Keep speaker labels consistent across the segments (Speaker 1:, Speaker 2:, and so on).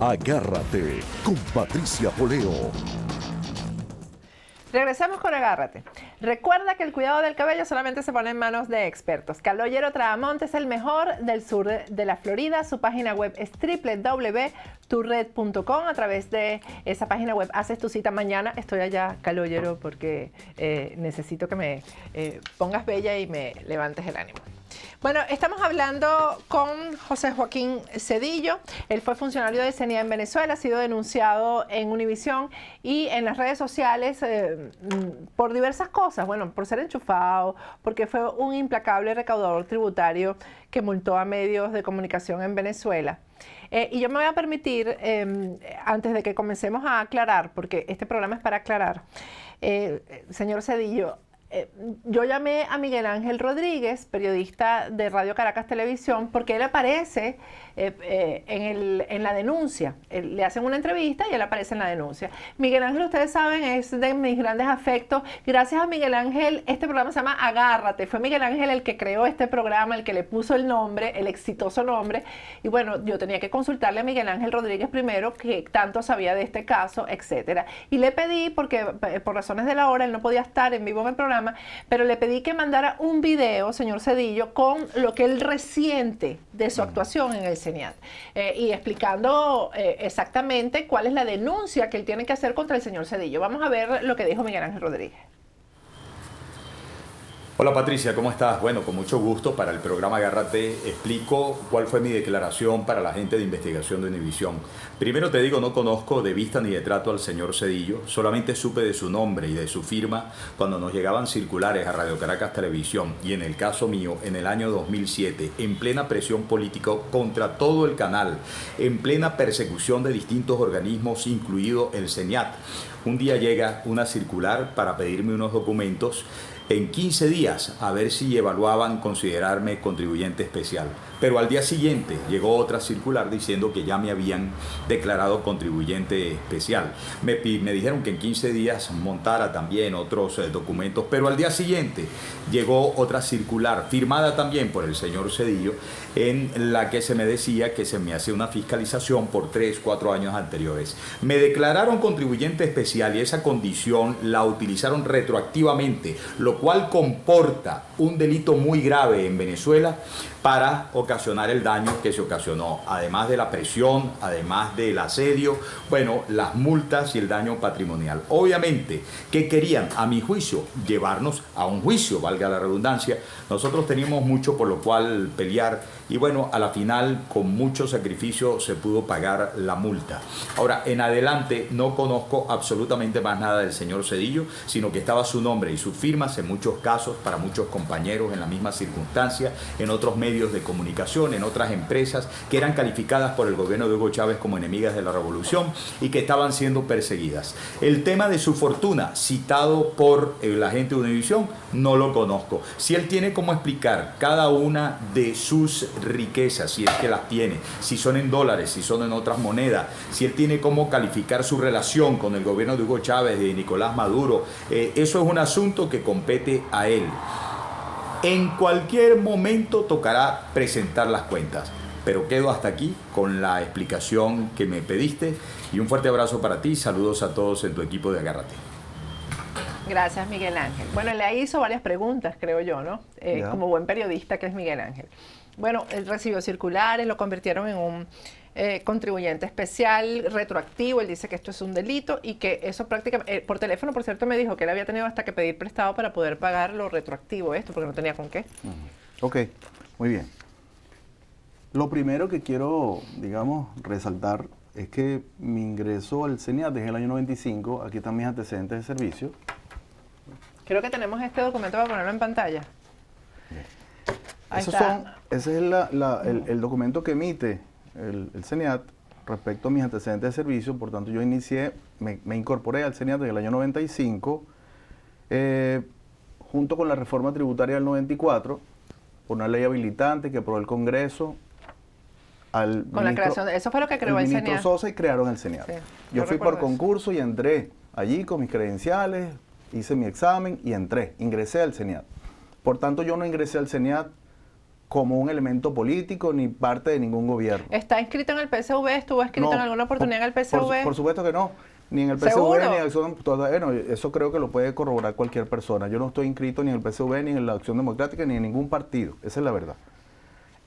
Speaker 1: Agárrate con Patricia Poleo.
Speaker 2: Regresamos con Agárrate. Recuerda que el cuidado del cabello solamente se pone en manos de expertos. Caballero Tramonte es el mejor del sur de la Florida. Su página web es www.turred.com. A través de esa página web haces tu cita mañana. Estoy allá, Caballero, porque necesito que me pongas bella y me levantes el ánimo. Bueno, estamos hablando con José Joaquín Cedillo. Él fue funcionario de CENIA en Venezuela, ha sido denunciado en Univisión y en las redes sociales por diversas cosas. Bueno, por ser enchufado, porque fue un implacable recaudador tributario que multó a medios de comunicación en Venezuela. Y yo me voy a permitir, antes de que comencemos a aclarar, porque este programa es para aclarar, señor Cedillo, yo llamé a Miguel Ángel Rodríguez, periodista de Radio Caracas Televisión, porque él aparece en la denuncia. Le hacen una entrevista y él aparece en la denuncia. Miguel Ángel, ustedes saben, es de mis grandes afectos. Gracias a Miguel Ángel, este programa se llama Agárrate. Fue Miguel Ángel el que creó este programa, el que le puso el nombre, el exitoso nombre. Y bueno, yo tenía que consultarle a Miguel Ángel Rodríguez primero, que tanto sabía de este caso, etcétera. Y le pedí, porque por razones de la hora él no podía estar en vivo en el programa, pero le pedí que mandara un video, señor Cedillo, con lo que él resiente de su actuación en el CENIAT y explicando exactamente cuál es la denuncia que él tiene que hacer contra el señor Cedillo. Vamos a ver lo que dijo Miguel Ángel Rodríguez.
Speaker 3: Hola Patricia, ¿cómo estás? Bueno, con mucho gusto para el programa Agárrate explico cuál fue mi declaración para la gente de investigación de Univisión. Primero te digo, no conozco de vista ni de trato al señor Cedillo, solamente supe de su nombre y de su firma cuando nos llegaban circulares a Radio Caracas Televisión y en el caso mío, en el año 2007, en plena presión política contra todo el canal, en plena persecución de distintos organismos, incluido el CENIAT. Un día llega una circular para pedirme unos documentos en 15 días a ver si evaluaban considerarme contribuyente especial. Pero al día siguiente llegó otra circular diciendo que ya me habían declarado contribuyente especial. Me dijeron que en 15 días montara también otros documentos, pero al día siguiente llegó otra circular firmada también por el señor Cedillo en la que se me decía que se me hacía una fiscalización por 3-4 años anteriores. Me declararon contribuyente especial y esa condición la utilizaron retroactivamente, lo cual comporta un delito muy grave en Venezuela para ocasionar el daño que se ocasionó, además de la presión, además del asedio, bueno, las multas y el daño patrimonial. Obviamente, ¿qué querían? A mi juicio, llevarnos a un juicio, valga la redundancia. Nosotros teníamos mucho por lo cual pelear y bueno, a la final, con mucho sacrificio, se pudo pagar la multa. Ahora, en adelante, no conozco absolutamente más nada del señor Cedillo, sino que estaba su nombre y sus firmas en muchos casos, para muchos compañeros en la misma circunstancia, en otros medios de comunicación, en otras empresas que eran calificadas por el gobierno de Hugo Chávez como enemigas de la revolución y que estaban siendo perseguidas. El tema de su fortuna, citado por la gente de Univisión, no lo conozco. Si él tiene cómo explicar cada una de sus riquezas, si es que las tiene, si son en dólares, si son en otras monedas, si él tiene cómo calificar su relación con el gobierno de Hugo Chávez, de Nicolás Maduro, eso es un asunto que compete a él. En cualquier momento tocará presentar las cuentas, pero quedo hasta aquí con la explicación que me pediste y un fuerte abrazo para ti, saludos a todos en tu equipo de Agárrate.
Speaker 2: Gracias, Miguel Ángel. Bueno, le hizo varias preguntas, creo yo, ¿no? Como buen periodista que es Miguel Ángel. Bueno, él recibió circulares, lo convirtieron en un contribuyente especial retroactivo. Él dice que esto es un delito y que eso prácticamente, por teléfono, por cierto, me dijo que él había tenido hasta que pedir prestado para poder pagar lo retroactivo esto, porque no tenía con qué.
Speaker 4: Ok, muy bien. Lo primero que quiero, digamos, resaltar es que mi ingreso al CENIAT es en el año 95, aquí están mis antecedentes de servicio.
Speaker 2: Creo que tenemos este documento para ponerlo en pantalla.
Speaker 4: Ese es el documento que emite el CENIAT respecto a mis antecedentes de servicio. Por tanto, yo me incorporé al CENIAT en el año 95, junto con la reforma tributaria del 94, por una ley habilitante que aprobó el Congreso.
Speaker 2: Eso fue lo que creó el CENIAT.
Speaker 4: ministro Sosa y crearon el CENIAT. Sí, yo fui por concurso y entré allí con mis credenciales, hice mi examen y ingresé al CENIAT. Por tanto, yo no ingresé al CENIAT como un elemento político ni parte de ningún gobierno.
Speaker 2: ¿Está inscrito en el PSV? ¿Estuvo inscrito en alguna oportunidad en el PSV?
Speaker 4: Por supuesto que no. Ni en el PSV,
Speaker 2: ¿Seguro?
Speaker 4: ni en Acción Democrática. Bueno, eso creo que lo puede corroborar cualquier persona. Yo no estoy inscrito ni en el PSV, ni en la Acción Democrática, ni en ningún partido. Esa es la verdad.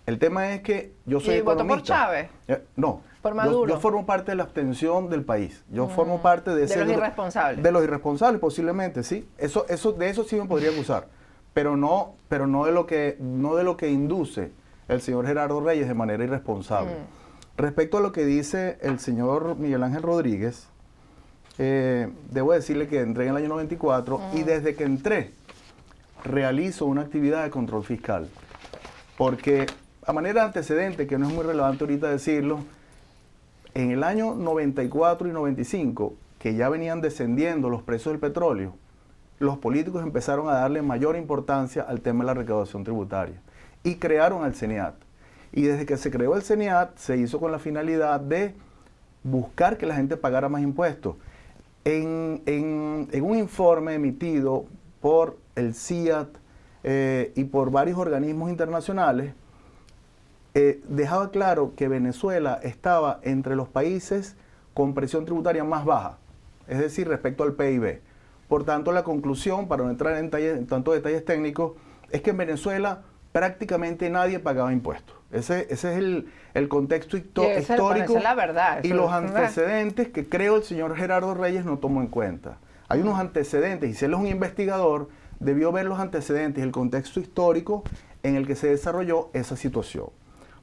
Speaker 4: El tema es que yo soy
Speaker 2: ¿Y votó
Speaker 4: economista.
Speaker 2: por Chávez?
Speaker 4: No.
Speaker 2: ¿Por Maduro?
Speaker 4: Yo formo parte de la abstención del país. Yo formo parte de ese...
Speaker 2: De los irresponsables.
Speaker 4: De los irresponsables, posiblemente, sí. De eso sí me podría acusar. Pero no de lo que induce el señor Gerardo Reyes de manera irresponsable. Respecto a lo que dice el señor Miguel Ángel Rodríguez, debo decirle que entré en el año 94 y desde que entré realizo una actividad de control fiscal. Porque a manera de antecedente, que no es muy relevante ahorita decirlo, en el año 94 y 95, que ya venían descendiendo los precios del petróleo, los políticos empezaron a darle mayor importancia al tema de la recaudación tributaria y crearon el CENIAT. Y desde que se creó el CENIAT, se hizo con la finalidad de buscar que la gente pagara más impuestos. En un informe emitido por el CIAT y por varios organismos internacionales, dejaba claro que Venezuela estaba entre los países con presión tributaria más baja, es decir, respecto al PIB. Por tanto, la conclusión, para no entrar en tantos detalles técnicos, es que en Venezuela prácticamente nadie pagaba impuestos. Ese es el contexto histórico
Speaker 2: esa es la verdad,
Speaker 4: y
Speaker 2: eso
Speaker 4: los
Speaker 2: es verdad.
Speaker 4: antecedentes que creo el señor Gerardo Reyes no tomó en cuenta. Hay unos antecedentes, y si él es un investigador, debió ver los antecedentes y el contexto histórico en el que se desarrolló esa situación.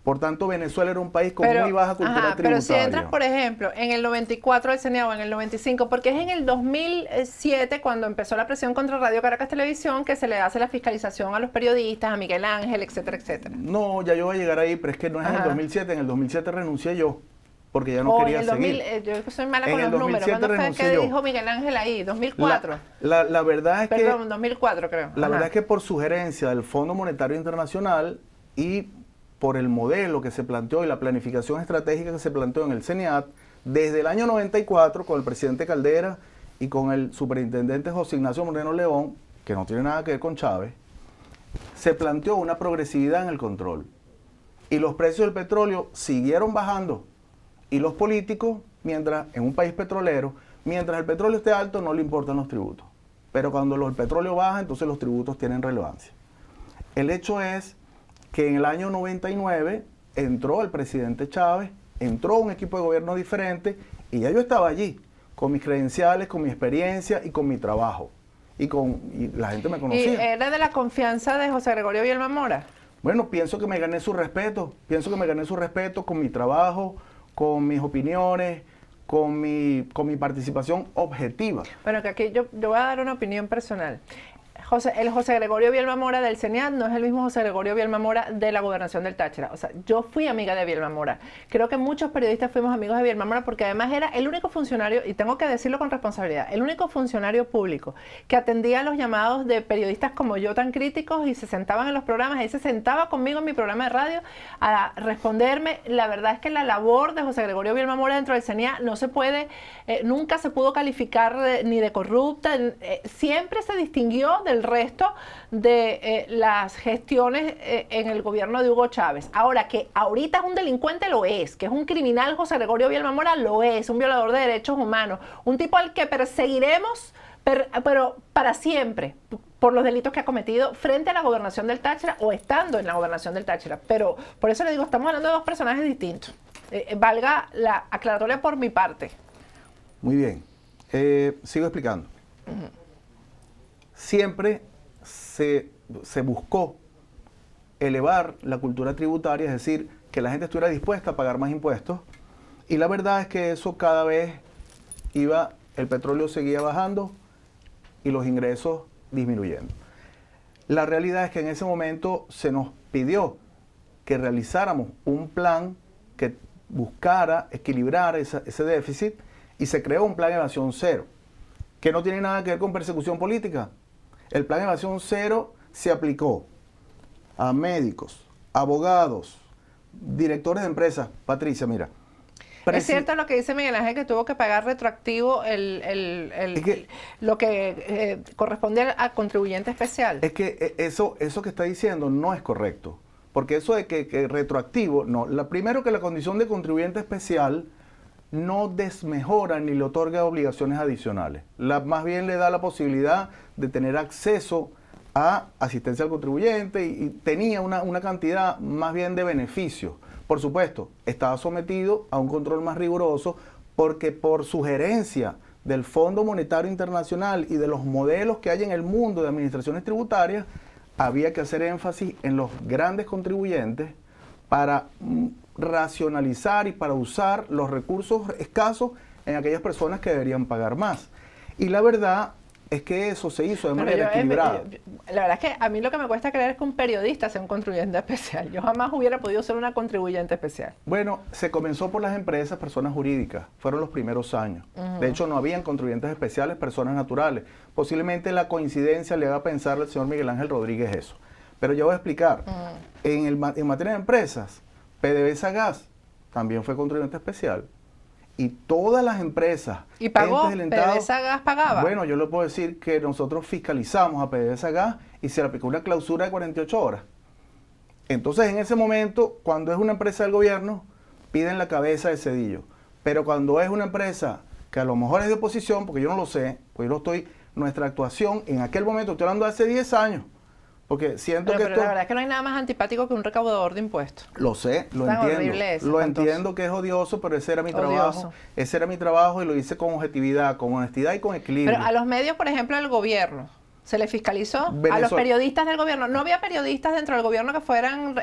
Speaker 4: Por tanto, Venezuela era un país con muy baja cultura tributaria.
Speaker 2: Pero si entras, por ejemplo, en el 94 del CENIAT o en el 95, porque es en el 2007 cuando empezó la presión contra Radio Caracas Televisión que se le hace la fiscalización a los periodistas, a Miguel Ángel, etcétera, etcétera.
Speaker 4: No, ya yo voy a llegar ahí, pero es que no es en el 2007. En el 2007 renuncié yo, porque ya no quería
Speaker 2: en el 2000,
Speaker 4: seguir.
Speaker 2: yo soy mala
Speaker 4: En
Speaker 2: con
Speaker 4: el
Speaker 2: los números.
Speaker 4: 2007
Speaker 2: ¿Cuándo fue
Speaker 4: renuncié
Speaker 2: que
Speaker 4: yo.
Speaker 2: dijo Miguel Ángel ahí? ¿2004?
Speaker 4: La verdad es
Speaker 2: Perdón,
Speaker 4: que...
Speaker 2: 2004 creo.
Speaker 4: La
Speaker 2: Ajá.
Speaker 4: verdad es que por sugerencia del Fondo Monetario Internacional y por el modelo que se planteó y la planificación estratégica que se planteó en el CENIAT, desde el año 94 con el presidente Caldera y con el superintendente José Ignacio Moreno León, que no tiene nada que ver con Chávez, se planteó una progresividad en el control. Y los precios del petróleo siguieron bajando. Y los políticos, mientras en un país petrolero, mientras el petróleo esté alto, no le importan los tributos. Pero cuando el petróleo baja, entonces los tributos tienen relevancia. El hecho es que en el año 99 entró el presidente Chávez, entró un equipo de gobierno diferente y ya yo estaba allí, con mis credenciales, con mi experiencia y con mi trabajo. Y la gente me
Speaker 2: ¿Y
Speaker 4: conocía.
Speaker 2: era de la confianza de José Gregorio Bielma Mora?
Speaker 4: Bueno, pienso que me gané su respeto con mi trabajo, con mis opiniones, con mi participación objetiva.
Speaker 2: Bueno, que aquí yo voy a dar una opinión personal. El José Gregorio Bielma Mora del CENIAT no es el mismo José Gregorio Bielma Mora de la Gobernación del Táchira. O sea, yo fui amiga de Bielma Mora. Creo que muchos periodistas fuimos amigos de Bielma Mora porque además era el único funcionario, y tengo que decirlo con responsabilidad, el único funcionario público que atendía los llamados de periodistas como yo tan críticos y se sentaban en los programas. Él se sentaba conmigo en mi programa de radio a responderme. La verdad es que la labor de José Gregorio Bielma Mora dentro del CENIAT no se puede, nunca se pudo calificar ni de corrupta. Siempre se distinguió del resto de las gestiones en el gobierno de Hugo Chávez. Ahora, que ahorita es un delincuente, lo es, que es un criminal, José Gregorio Bielma Mora, lo es, un violador de derechos humanos, un tipo al que perseguiremos, pero para siempre, por los delitos que ha cometido frente a la gobernación del Táchira o estando en la gobernación del Táchira. Pero por eso le digo, estamos hablando de dos personajes distintos. Valga la aclaratoria por mi parte.
Speaker 4: Muy bien. Sigo explicando. Siempre se buscó elevar la cultura tributaria, es decir, que la gente estuviera dispuesta a pagar más impuestos. Y la verdad es que eso cada vez el petróleo seguía bajando y los ingresos disminuyendo. La realidad es que en ese momento se nos pidió que realizáramos un plan que buscara equilibrar ese déficit y se creó un plan de evasión cero, que no tiene nada que ver con persecución política. El plan de evasión cero se aplicó a médicos, abogados, directores de empresas. Patricia, mira.
Speaker 2: Es cierto lo que dice Miguel Ángel, que tuvo que pagar retroactivo lo que corresponde al contribuyente especial.
Speaker 4: Es que eso que está diciendo no es correcto, porque eso de que retroactivo, no. Primero que la condición de contribuyente especial no desmejora ni le otorga obligaciones adicionales. Más bien le da la posibilidad de tener acceso a asistencia al contribuyente y tenía una cantidad más bien de beneficios. Por supuesto, estaba sometido a un control más riguroso porque por sugerencia del Fondo Monetario Internacional y de los modelos que hay en el mundo de administraciones tributarias, había que hacer énfasis en los grandes contribuyentes para racionalizar y para usar los recursos escasos en aquellas personas que deberían pagar más. Y la verdad es que eso se hizo de manera equilibrada.
Speaker 2: La verdad es que a mí lo que me cuesta creer es que un periodista sea un contribuyente especial. Yo jamás hubiera podido ser una contribuyente especial.
Speaker 4: Bueno, se comenzó por las empresas, personas jurídicas. Fueron los primeros años. De hecho, no habían contribuyentes especiales, personas naturales. Posiblemente la coincidencia le haga pensar al señor Miguel Ángel Rodríguez eso. Pero yo voy a explicar. En materia de empresas, PDVSA Gas también fue contribuyente especial. Y todas las empresas...
Speaker 2: ¿Y pagó? ¿PDVSA Gas pagaba?
Speaker 4: Bueno, yo le puedo decir que nosotros fiscalizamos a PDVSA Gas y se le aplicó una clausura de 48 horas. Entonces, en ese momento, cuando es una empresa del gobierno, piden la cabeza de Zedillo. Pero cuando es una empresa que a lo mejor es de oposición, porque yo no lo sé, porque yo no estoy... Nuestra actuación en aquel momento, estoy hablando de hace 10 años, porque siento
Speaker 2: pero
Speaker 4: esto...
Speaker 2: la verdad es que no hay nada más antipático que un recaudador de impuestos.
Speaker 4: Lo sé, lo
Speaker 2: Tan
Speaker 4: entiendo.
Speaker 2: horrible eso,
Speaker 4: Lo
Speaker 2: espantoso.
Speaker 4: entiendo que es odioso, pero ese era mi
Speaker 2: Odioso.
Speaker 4: trabajo. Ese era mi trabajo y lo hice con objetividad, con honestidad y con equilibrio.
Speaker 2: Pero a los medios, por ejemplo, del gobierno, ¿se le fiscalizó? A los periodistas del gobierno. ¿No había periodistas dentro del gobierno que fueran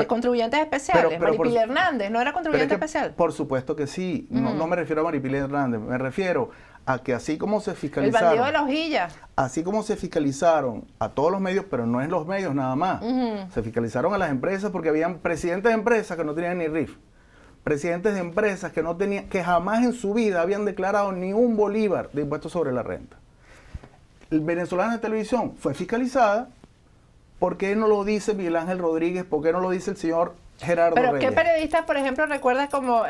Speaker 2: contribuyentes especiales? Maripili Hernández, ¿no era contribuyente especial?
Speaker 4: Por supuesto que sí. No me refiero a Maripili Hernández. Me refiero a que así como se
Speaker 2: El
Speaker 4: fiscalizaron...
Speaker 2: bandido de la hojilla.
Speaker 4: Así como se fiscalizaron a todos los medios, pero no es los medios nada más. Se fiscalizaron a las empresas porque habían presidentes de empresas que no tenían ni RIF. Presidentes de empresas que no tenían, que jamás en su vida habían declarado ni un bolívar de impuestos sobre la renta. El venezolano de televisión fue fiscalizada. ¿Por qué no lo dice Miguel Ángel Rodríguez? ¿Por qué no lo dice el señor Gerardo
Speaker 2: Pero
Speaker 4: Reyes?
Speaker 2: ¿qué periodistas, por ejemplo, recuerdas como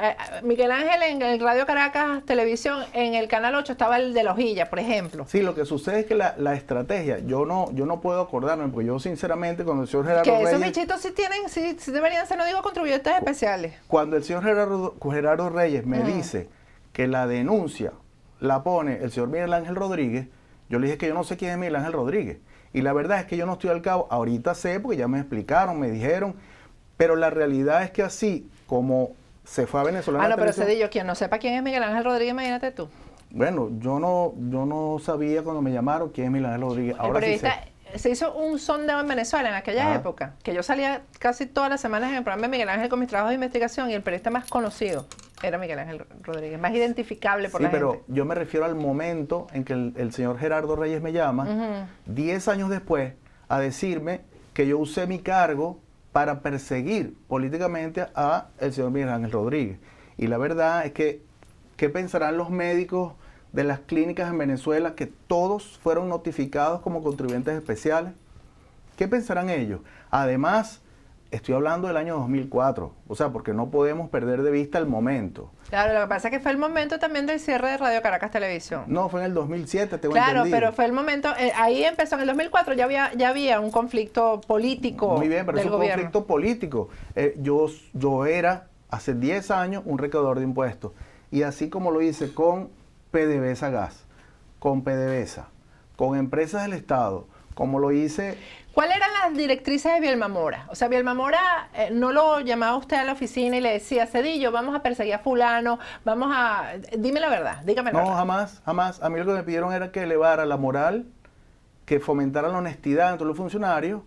Speaker 2: Miguel Ángel en el Radio Caracas Televisión, en el Canal 8 estaba el de la hojilla, por ejemplo?
Speaker 4: Sí, lo que sucede es que la estrategia, yo no puedo acordarme, porque yo sinceramente cuando el señor Gerardo
Speaker 2: Que
Speaker 4: Reyes...
Speaker 2: esos bichitos sí deberían ser, no digo contribuyentes especiales.
Speaker 4: Cuando el señor Gerardo Reyes me dice que la denuncia la pone el señor Miguel Ángel Rodríguez, yo le dije que yo no sé quién es Miguel Ángel Rodríguez. Y la verdad es que yo no estoy al cabo. Ahorita sé, porque ya me explicaron, me dijeron. Pero la realidad es que así como se fue a Venezuela...
Speaker 2: No, pero Zedillo, quien no sepa quién es Miguel Ángel Rodríguez, imagínate tú.
Speaker 4: Bueno, yo no sabía cuando me llamaron quién es Miguel Ángel Rodríguez. Ahora sí sé.
Speaker 2: Se hizo un sondeo en Venezuela en aquella época, que yo salía casi todas las semanas en el programa de Miguel Ángel con mis trabajos de investigación, y el periodista más conocido era Miguel Ángel Rodríguez, más identificable por la gente.
Speaker 4: Sí, pero yo me refiero al momento en que el señor Gerardo Reyes me llama, 10 años después, a decirme que yo usé mi cargo para perseguir políticamente a el señor Miguel Ángel Rodríguez. Y la verdad es que, ¿qué pensarán los médicos de las clínicas en Venezuela que todos fueron notificados como contribuyentes especiales? ¿Qué pensarán ellos? Además, estoy hablando del año 2004, o sea, porque no podemos perder de vista el momento.
Speaker 2: Claro, lo que pasa es que fue el momento también del cierre de Radio Caracas Televisión.
Speaker 4: No, fue en el 2007, tengo
Speaker 2: Claro,
Speaker 4: entendido.
Speaker 2: pero fue el momento, ahí empezó, en el 2004 ya había un conflicto político.
Speaker 4: Muy bien, pero
Speaker 2: del
Speaker 4: es un
Speaker 2: gobierno.
Speaker 4: conflicto político. Yo era, hace 10 años, un recaudador de impuestos. Y así como lo hice con PDVSA Gas, con PDVSA, con empresas del Estado, como lo hice...
Speaker 2: ¿Cuáles eran las directrices de Bielma Mora? O sea, Bielma Mora no lo llamaba usted a la oficina y le decía, Zedillo, vamos a perseguir a fulano, vamos a... Dime la verdad, dígame la verdad.
Speaker 4: No, jamás. A mí lo que me pidieron era que elevara la moral, que fomentara la honestidad entre los funcionarios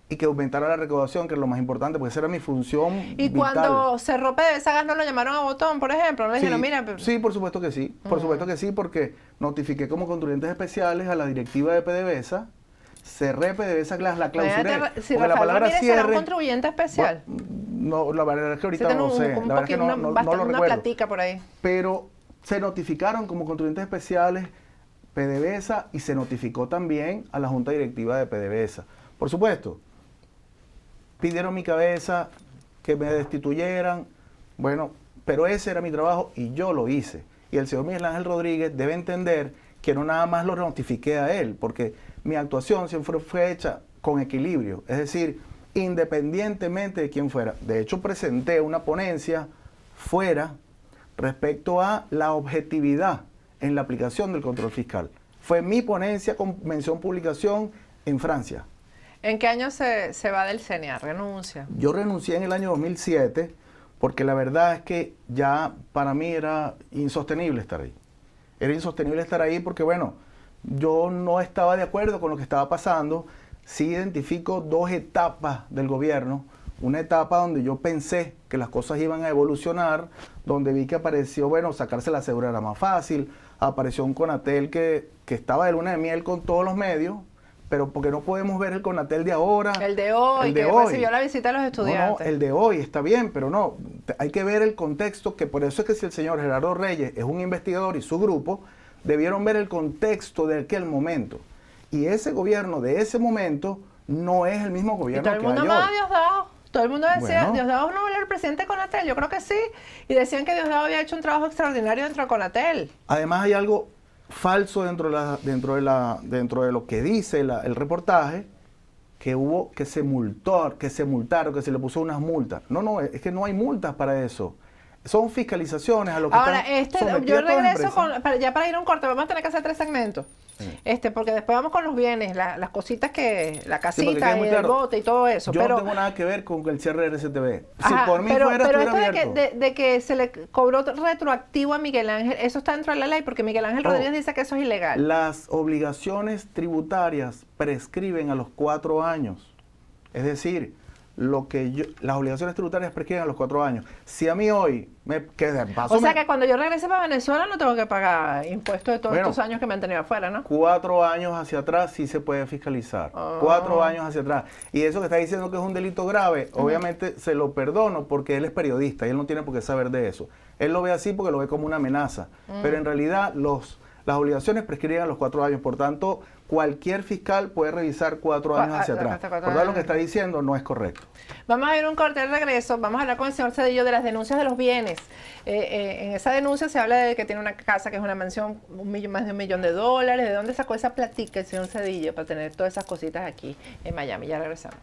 Speaker 4: y que aumentara la recaudación, que es lo más importante, porque esa era mi función
Speaker 2: Y
Speaker 4: vital.
Speaker 2: Cuando cerró PDVSA Gas, ¿no lo llamaron a botón, por ejemplo? ¿No le dijeron, mira...
Speaker 4: Sí, por supuesto que sí. Por supuesto que sí, porque notifiqué como contribuyentes especiales a la directiva de PDVSA, cerré PDVSA Gas, la clausuré.
Speaker 2: Si Rafael Ramírez será un contribuyente especial.
Speaker 4: No, la verdad es que ahorita
Speaker 2: Usted
Speaker 4: no lo sé.
Speaker 2: tiene
Speaker 4: La verdad es que no lo
Speaker 2: una
Speaker 4: recuerdo.
Speaker 2: platica por ahí.
Speaker 4: Pero se notificaron como contribuyentes especiales PDVSA y se notificó también a la Junta Directiva de PDVSA. Por supuesto, pidieron mi cabeza, que me destituyeran. Bueno, pero ese era mi trabajo y yo lo hice. Y el señor Miguel Ángel Rodríguez debe entender que no nada más lo notifiqué a él, porque mi actuación siempre fue hecha con equilibrio. Es decir, independientemente de quién fuera. De hecho, presenté una ponencia fuera respecto a la objetividad en la aplicación del control fiscal. Fue mi ponencia con mención publicación en Francia.
Speaker 2: ¿En qué año se va del CNA? ¿Renuncia?
Speaker 4: Yo renuncié en el año 2007 porque la verdad es que ya para mí era insostenible estar ahí. Era insostenible estar ahí porque, bueno, yo no estaba de acuerdo con lo que estaba pasando. Sí identifico dos etapas del gobierno. Una etapa donde yo pensé que las cosas iban a evolucionar, donde vi que apareció, bueno, sacarse la cédula era más fácil, apareció un Conatel que estaba de luna de miel con todos los medios, pero porque no podemos ver el Conatel de ahora.
Speaker 2: El de hoy, que recibió la visita de los estudiantes.
Speaker 4: No, el de hoy está bien, pero no, hay que ver el contexto, que por eso es que si el señor Gerardo Reyes es un investigador y su grupo, debieron ver el contexto de aquel momento. Y ese gobierno de ese momento no es el mismo gobierno que hay hoy.
Speaker 2: Todo el mundo amaba a Diosdado. Todo el mundo decía,
Speaker 4: Bueno.
Speaker 2: Diosdado no era el presidente de Conatel. Yo creo que sí. Y decían que Diosdado había hecho un trabajo extraordinario dentro de Conatel.
Speaker 4: Además hay algo falso dentro de lo que dice el reportaje, que hubo que se multaron, que se le puso unas multas. No, es que no hay multas para eso. Son fiscalizaciones a lo que
Speaker 2: Ahora,
Speaker 4: están sometidas
Speaker 2: yo
Speaker 4: todas las
Speaker 2: regreso
Speaker 4: empresas.
Speaker 2: ya para ir a un corte, vamos a tener que hacer 3 segmentos. Porque después vamos con los bienes, las cositas que, la
Speaker 4: Sí, porque
Speaker 2: casita
Speaker 4: quede
Speaker 2: y
Speaker 4: muy
Speaker 2: el
Speaker 4: claro,
Speaker 2: bote y todo eso.
Speaker 4: Yo
Speaker 2: pero,
Speaker 4: no tengo nada que ver con el cierre de RCTV. Si
Speaker 2: ajá,
Speaker 4: por mí
Speaker 2: pero
Speaker 4: fuera,
Speaker 2: esto
Speaker 4: estuviera
Speaker 2: de
Speaker 4: abierto.
Speaker 2: de que se le cobró retroactivo a Miguel Ángel, eso está dentro de la ley, porque Miguel Ángel Rodríguez dice que eso es ilegal.
Speaker 4: Las obligaciones tributarias prescriben a los 4 años. Es decir, las obligaciones tributarias prescriben a los 4 años. Si a mí hoy
Speaker 2: O sea que cuando yo regrese para Venezuela no tengo que pagar impuestos de todos estos años que me han tenido afuera, ¿no?
Speaker 4: 4 años hacia atrás sí se puede fiscalizar. 4 años hacia atrás. Y eso que está diciendo que es un delito grave, obviamente se lo perdono porque él es periodista y él no tiene por qué saber de eso. Él lo ve así porque lo ve como una amenaza. Pero en realidad las obligaciones prescriben a los 4 años. Por tanto, cualquier fiscal puede revisar 4 años hacia atrás.
Speaker 2: hasta 4
Speaker 4: Por tanto, lo
Speaker 2: años.
Speaker 4: que está diciendo no es correcto.
Speaker 2: Vamos a ir a un corte de regreso, vamos a hablar con el señor Cedillo de las denuncias de los bienes. En esa denuncia se habla de que tiene una casa que es una mansión, más de $1 millón. ¿De dónde sacó esa platica el señor Cedillo para tener todas esas cositas aquí en Miami? Ya regresamos.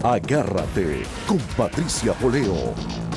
Speaker 1: Agárrate con Patricia Poleo.